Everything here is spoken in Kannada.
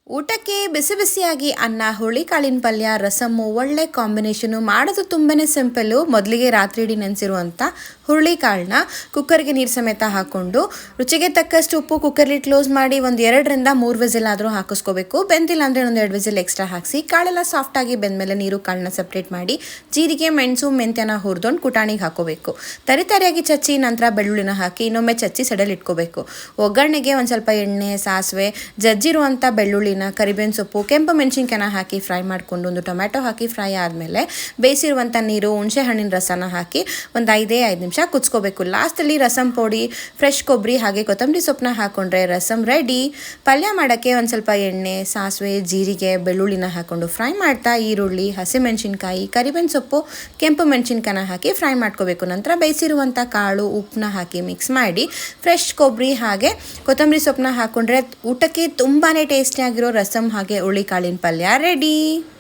ಊಟಕ್ಕೆ ಬಿಸಿ ಬಿಸಿಯಾಗಿ ಅನ್ನ, ಹುಳಿಕಾಳಿನ ಪಲ್ಯ, ರಸಮ್ಮು ಒಳ್ಳೆ ಕಾಂಬಿನೇಷನು. ಮಾಡೋದು ತುಂಬಾ ಸಿಂಪಲ್ಲು. ಮೊದಲಿಗೆ ರಾತ್ರಿ ಇಡೀ ನೆನೆಸಿರುವಂಥ ಹುರುಳಿಕಾಳನ್ನ ಕುಕ್ಕರ್ಗೆ ನೀರು ಸಮೇತ ಹಾಕ್ಕೊಂಡು ರುಚಿಗೆ ತಕ್ಕಷ್ಟು ಉಪ್ಪು ಕುಕ್ಕರ್ಲಿ ಕ್ಲೋಸ್ ಮಾಡಿ ಒಂದು 2-3 ವಿಸಿಲ್ ಆದರೂ ಹಾಕಿಸ್ಕೋಬೇಕು. ಬೆಂದಿಲ್ಲ ಅಂದರೆ ಒಂದು 2 ವಿಸಿಲ್ ಎಕ್ಸ್ಟ್ರಾ ಹಾಕಿಸಿ ಕಾಳೆಲ್ಲ ಸಾಫ್ಟಾಗಿ ಬೆಂದಮೇಲೆ ನೀರು ಕಾಳನ್ನ ಸಪ್ರೇಟ್ ಮಾಡಿ ಜೀರಿಗೆ, ಮೆಣಸು, ಮೆಂತ್ಯನ ಹುರಿದೊಂಡು ಕುಟಾಣಿಗೆ ಹಾಕೋಬೇಕು. ತರಿತರಿಯಾಗಿ ಚಚ್ಚಿ ನಂತರ ಬೆಳ್ಳುಳ್ಳಿನ ಹಾಕಿ ಇನ್ನೊಮ್ಮೆ ಚಚ್ಚಿ ಸಡಲಿಟ್ಕೋಬೇಕು. ಒಗ್ಗರಣೆಗೆ ಒಂದು ಸ್ವಲ್ಪ ಎಣ್ಣೆ, ಸಾಸಿವೆ, ಜಜ್ಜಿರುವಂಥ ಬೆಳ್ಳುಳ್ಳಿ, ಕರಿಬೇವಿನ ಸೊಪ್ಪು, ಕೆಂಪು ಮೆಣಸಿನ್ಕಾಯಿನ ಹಾಕಿ ಫ್ರೈ ಮಾಡಿಕೊಂಡು ಒಂದು ಟೊಮ್ಯಾಟೊ ಹಾಕಿ ಫ್ರೈ ಆದಮೇಲೆ ಬೇಯಿಸಿರುವಂಥ ನೀರು, ಹುಣಸೆ ಹಣ್ಣಿನ ರಸನ ಹಾಕಿ ಒಂದು 5 ನಿಮಿಷ ಕುದಿಸ್ಕೋಬೇಕು. ಲಾಸ್ಟಲ್ಲಿ ರಸಮ್ ಪುಡಿ, ಫ್ರೆಶ್ ಕೊಬ್ಬರಿ ಹಾಗೆ ಕೊತ್ತಂಬರಿ ಸೊಪ್ಪನ್ನ ಹಾಕ್ಕೊಂಡ್ರೆ ರಸಮ್ ರೆಡಿ. ಪಲ್ಯ ಮಾಡೋಕ್ಕೆ ಒಂದು ಸ್ವಲ್ಪ ಎಣ್ಣೆ, ಸಾಸಿವೆ, ಜೀರಿಗೆ, ಬೆಳ್ಳುಳ್ಳಿನ ಹಾಕ್ಕೊಂಡು ಫ್ರೈ ಮಾಡ್ತಾ ಈರುಳ್ಳಿ, ಹಸಿಮೆಣಸಿನ್ಕಾಯಿ, ಕರಿಬೇವಿನ ಸೊಪ್ಪು, ಕೆಂಪು ಮೆಣಸಿನ್ಕಾಯಿನ ಹಾಕಿ ಫ್ರೈ ಮಾಡ್ಕೋಬೇಕು. ನಂತರ ಬೇಯಿಸಿರುವಂಥ ಕಾಳು, ಉಪ್ಪನ್ನ ಹಾಕಿ ಮಿಕ್ಸ್ ಮಾಡಿ ಫ್ರೆಶ್ ಕೊಬ್ಬರಿ ಹಾಗೆ ಕೊತ್ತಂಬರಿ ಸೊಪ್ಪನ್ನ ಹಾಕ್ಕೊಂಡ್ರೆ ಊಟಕ್ಕೆ ತುಂಬಾ ಟೇಸ್ಟಿಯಾಗಿರೋ ರಸಮ್ ಹಾಗೆ ಹುರುಳಿಕಾಳಿನ ಪಲ್ಯ ರೆಡಿ.